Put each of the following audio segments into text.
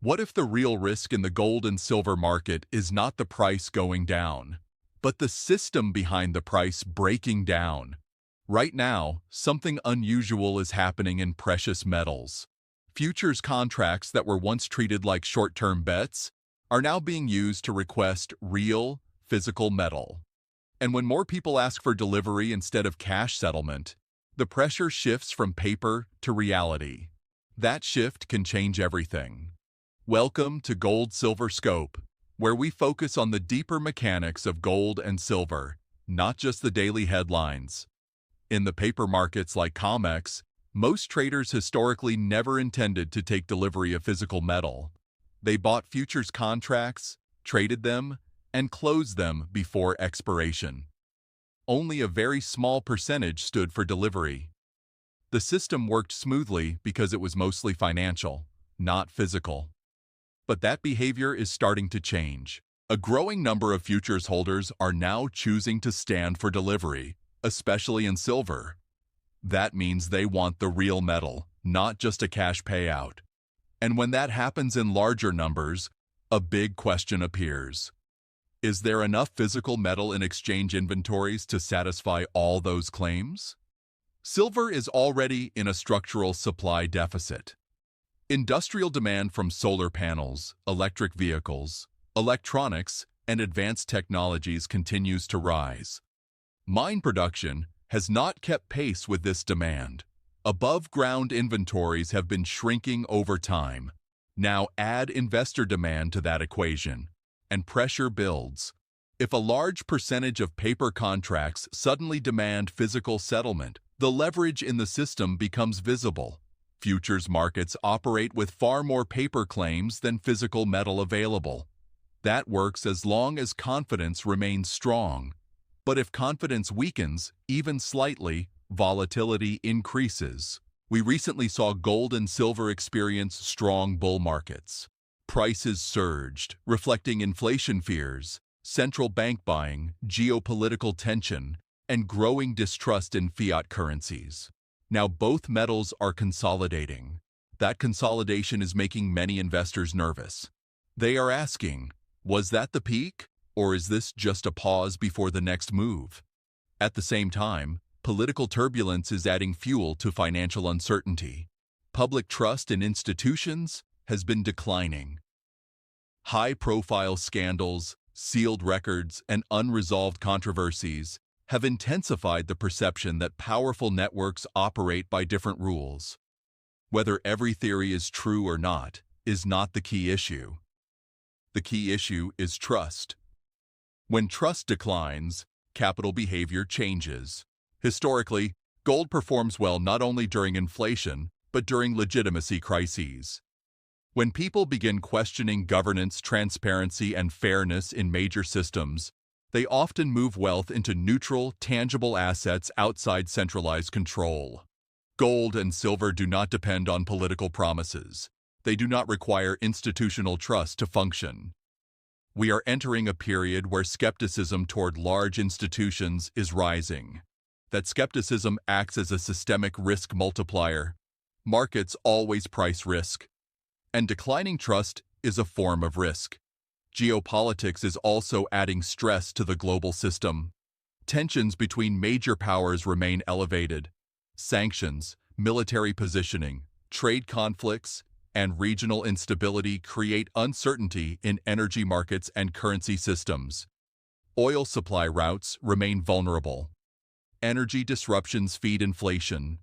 What if the real risk in the gold and silver market is not the price going down, but the system behind the price breaking down? Right now, something unusual is happening in precious metals. Futures contracts that were once treated like short-term bets are now being used to request real, physical metal. And when more people ask for delivery instead of cash settlement, the pressure shifts from paper to reality. That shift can change everything. Welcome to Gold Silver Scope, where we focus on the deeper mechanics of gold and silver, not just the daily headlines. In the paper markets like COMEX, most traders historically never intended to take delivery of physical metal. They bought futures contracts, traded them, and closed them before expiration. Only a very small percentage stood for delivery. The system worked smoothly because it was mostly financial, not physical. But that behavior is starting to change. A growing number of futures holders are now choosing to stand for delivery, especially in silver. That means they want the real metal, not just a cash payout. And when that happens in larger numbers, a big question appears. Is there enough physical metal in exchange inventories to satisfy all those claims? Silver is already in a structural supply deficit. Industrial demand from solar panels, electric vehicles, electronics, and advanced technologies continues to rise. Mine production has not kept pace with this demand. Above-ground inventories have been shrinking over time. Now add investor demand to that equation, and pressure builds. If a large percentage of paper contracts suddenly demand physical settlement, the leverage in the system becomes visible. Futures markets operate with far more paper claims than physical metal available. That works as long as confidence remains strong. But if confidence weakens, even slightly, volatility increases. We recently saw gold and silver experience strong bull markets. Prices surged, reflecting inflation fears, central bank buying, geopolitical tension, and growing distrust in fiat currencies. Now both metals are consolidating. That consolidation is making many investors nervous. They are asking, was that the peak, or is this just a pause before the next move? At the same time, political turbulence is adding fuel to financial uncertainty. Public trust in institutions has been declining. High-profile scandals, sealed records, and unresolved controversies have intensified the perception that powerful networks operate by different rules. Whether every theory is true or not is not the key issue. The key issue is trust. When trust declines, capital behavior changes. Historically, gold performs well not only during inflation, but during legitimacy crises. When people begin questioning governance, transparency, and fairness in major systems, they often move wealth into neutral, tangible assets outside centralized control. Gold and silver do not depend on political promises. They do not require institutional trust to function. We are entering a period where skepticism toward large institutions is rising. That skepticism acts as a systemic risk multiplier. Markets always price risk, and declining trust is a form of risk. Geopolitics is also adding stress to the global system. Tensions between major powers remain elevated. Sanctions, military positioning, trade conflicts, and regional instability create uncertainty in energy markets and currency systems. Oil supply routes remain vulnerable. Energy disruptions feed inflation.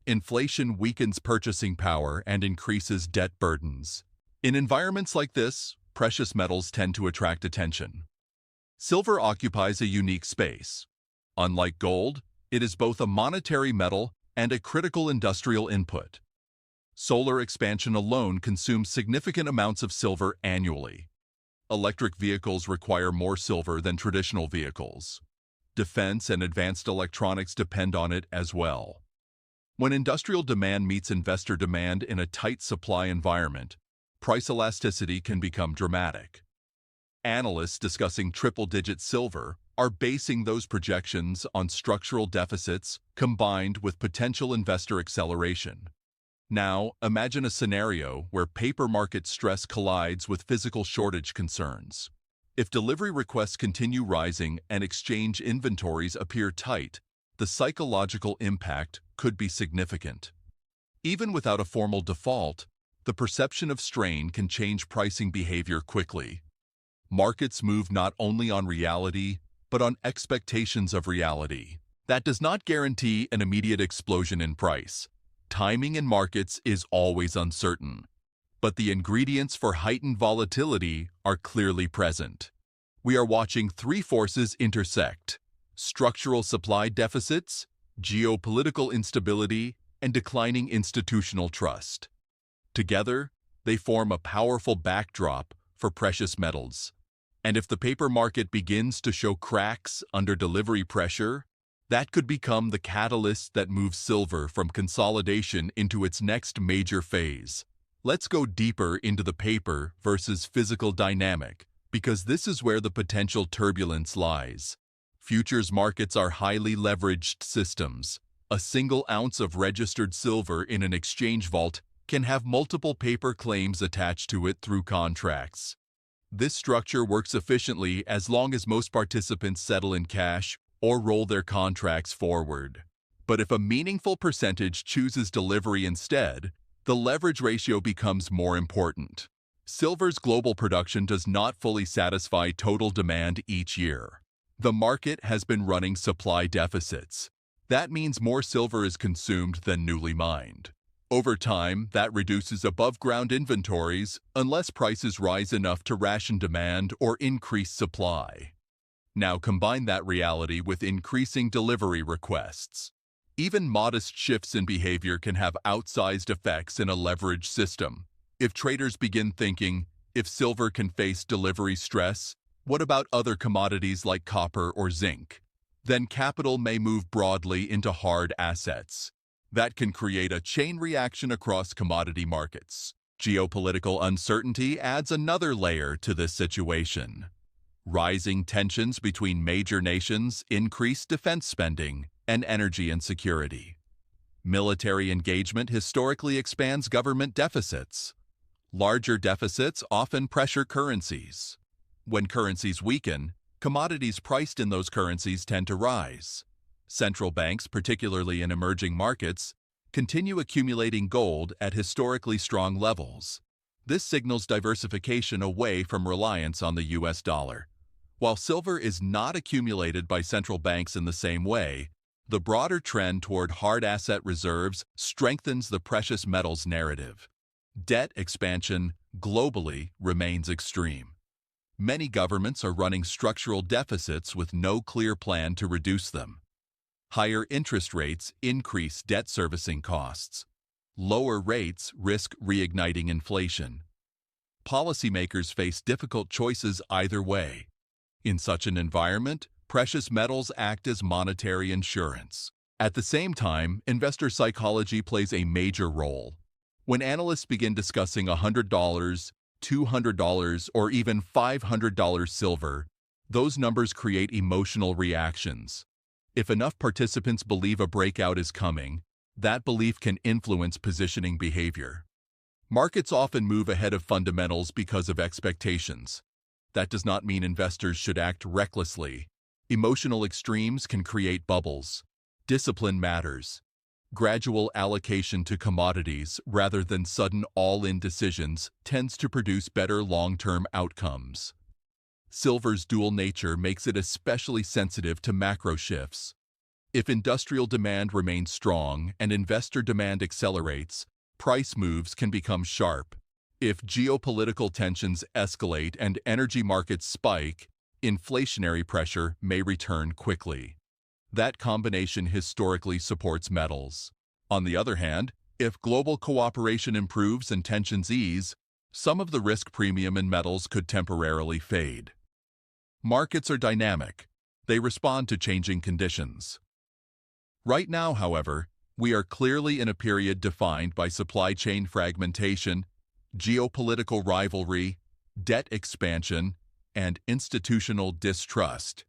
Inflation weakens purchasing power and increases debt burdens. In environments like this, precious metals tend to attract attention. Silver occupies a unique space. Unlike gold, it is both a monetary metal and a critical industrial input. Solar expansion alone consumes significant amounts of silver annually. Electric vehicles require more silver than traditional vehicles. Defense and advanced electronics depend on it as well. When industrial demand meets investor demand in a tight supply environment, price elasticity can become dramatic. Analysts discussing triple-digit silver are basing those projections on structural deficits combined with potential investor acceleration. Now, imagine a scenario where paper market stress collides with physical shortage concerns. If delivery requests continue rising and exchange inventories appear tight, the psychological impact could be significant. Even without a formal default, the perception of strain can change pricing behavior quickly. Markets move not only on reality, but on expectations of reality. That does not guarantee an immediate explosion in price. Timing in markets is always uncertain, but the ingredients for heightened volatility are clearly present. We are watching three forces intersect: structural supply deficits, geopolitical instability, and declining institutional trust. Together, they form a powerful backdrop for precious metals. And if the paper market begins to show cracks under delivery pressure, that could become the catalyst that moves silver from consolidation into its next major phase. Let's go deeper into the paper versus physical dynamic, because this is where the potential turbulence lies. Futures markets are highly leveraged systems. A single ounce of registered silver in an exchange vault can have multiple paper claims attached to it through contracts. This structure works efficiently as long as most participants settle in cash or roll their contracts forward. But if a meaningful percentage chooses delivery instead, the leverage ratio becomes more important. Silver's global production does not fully satisfy total demand each year. The market has been running supply deficits. That means more silver is consumed than newly mined. Over time, that reduces above-ground inventories unless prices rise enough to ration demand or increase supply. Now combine that reality with increasing delivery requests. Even modest shifts in behavior can have outsized effects in a leveraged system. If traders begin thinking, if silver can face delivery stress, what about other commodities like copper or zinc? Then capital may move broadly into hard assets. That can create a chain reaction across commodity markets. Geopolitical uncertainty adds another layer to this situation. Rising tensions between major nations increase defense spending and energy insecurity. Military engagement historically expands government deficits. Larger deficits often pressure currencies. When currencies weaken, commodities priced in those currencies tend to rise. Central banks, particularly in emerging markets, continue accumulating gold at historically strong levels. This signals diversification away from reliance on the US dollar. While silver is not accumulated by central banks in the same way, the broader trend toward hard asset reserves strengthens the precious metals narrative. Debt expansion globally remains extreme. Many governments are running structural deficits with no clear plan to reduce them. Higher interest rates increase debt servicing costs. Lower rates risk reigniting inflation. Policymakers face difficult choices either way. In such an environment, precious metals act as monetary insurance. At the same time, investor psychology plays a major role. When analysts begin discussing $100, $200, or even $500 silver, those numbers create emotional reactions. If enough participants believe a breakout is coming, that belief can influence positioning behavior. Markets often move ahead of fundamentals because of expectations. That does not mean investors should act recklessly. Emotional extremes can create bubbles. Discipline matters. Gradual allocation to commodities rather than sudden all-in decisions tends to produce better long-term outcomes. Silver's dual nature makes it especially sensitive to macro shifts. If industrial demand remains strong and investor demand accelerates, price moves can become sharp. If geopolitical tensions escalate and energy markets spike, inflationary pressure may return quickly. That combination historically supports metals. On the other hand, if global cooperation improves and tensions ease, some of the risk premium in metals could temporarily fade. Markets are dynamic. They respond to changing conditions. Right now, however, we are clearly in a period defined by supply chain fragmentation, geopolitical rivalry, debt expansion, and institutional distrust.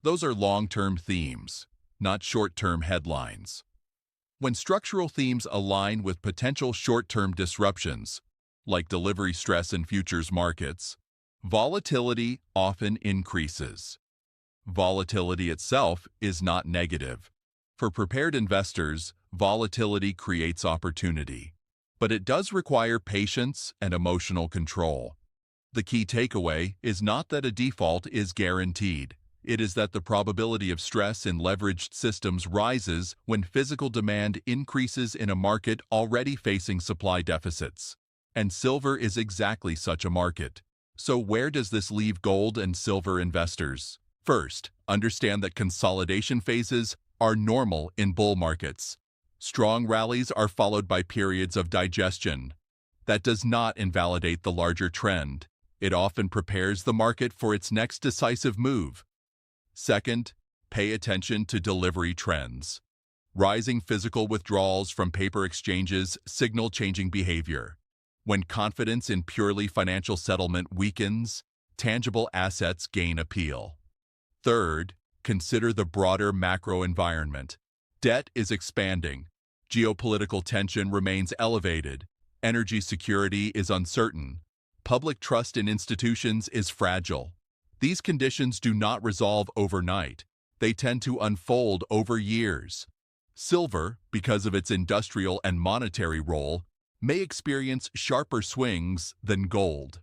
Those are long-term themes, not short-term headlines. When structural themes align with potential short-term disruptions, like delivery stress in futures markets, volatility often increases. Volatility itself is not negative. For prepared investors, volatility creates opportunity. But it does require patience and emotional control. The key takeaway is not that a default is guaranteed. It is that the probability of stress in leveraged systems rises when physical demand increases in a market already facing supply deficits. And silver is exactly such a market. So where does this leave gold and silver investors? First, understand that consolidation phases are normal in bull markets. Strong rallies are followed by periods of digestion. That does not invalidate the larger trend. It often prepares the market for its next decisive move. Second, pay attention to delivery trends. Rising physical withdrawals from paper exchanges signal changing behavior. When confidence in purely financial settlement weakens, tangible assets gain appeal. Third, consider the broader macro environment. Debt is expanding. Geopolitical tension remains elevated. Energy security is uncertain. Public trust in institutions is fragile. These conditions do not resolve overnight. They tend to unfold over years. Silver, because of its industrial and monetary role, may experience sharper swings than gold.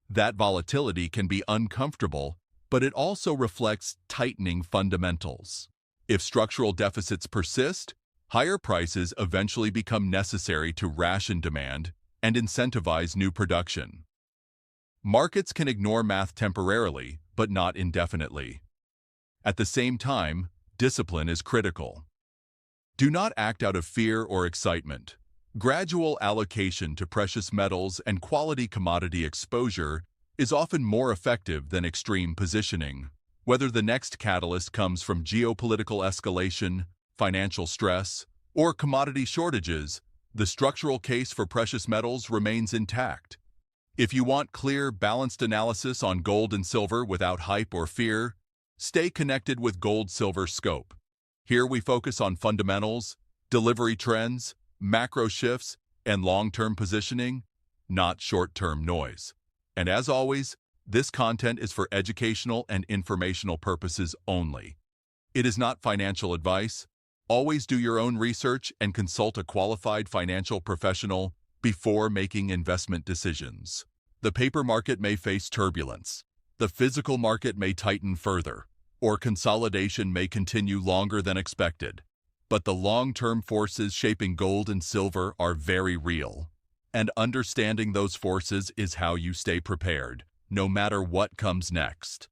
That volatility can be uncomfortable, but it also reflects tightening fundamentals. If structural deficits persist, higher prices eventually become necessary to ration demand and incentivize new production. Markets can ignore math temporarily, but not indefinitely. At the same time, discipline is critical. Do not act out of fear or excitement. Gradual allocation to precious metals and quality commodity exposure is often more effective than extreme positioning. Whether the next catalyst comes from geopolitical escalation, financial stress, or commodity shortages, the structural case for precious metals remains intact. If you want clear, balanced analysis on gold and silver without hype or fear, stay connected with Gold Silver Scope. Here we focus on fundamentals, delivery trends, macro shifts, and long-term positioning, not short-term noise. And as always, this content is for educational and informational purposes only. It is not financial advice. Always do your own research and consult a qualified financial professional before making investment decisions. The paper market may face turbulence. The physical market may tighten further, or consolidation may continue longer than expected. But the long-term forces shaping gold and silver are very real. And understanding those forces is how you stay prepared, no matter what comes next.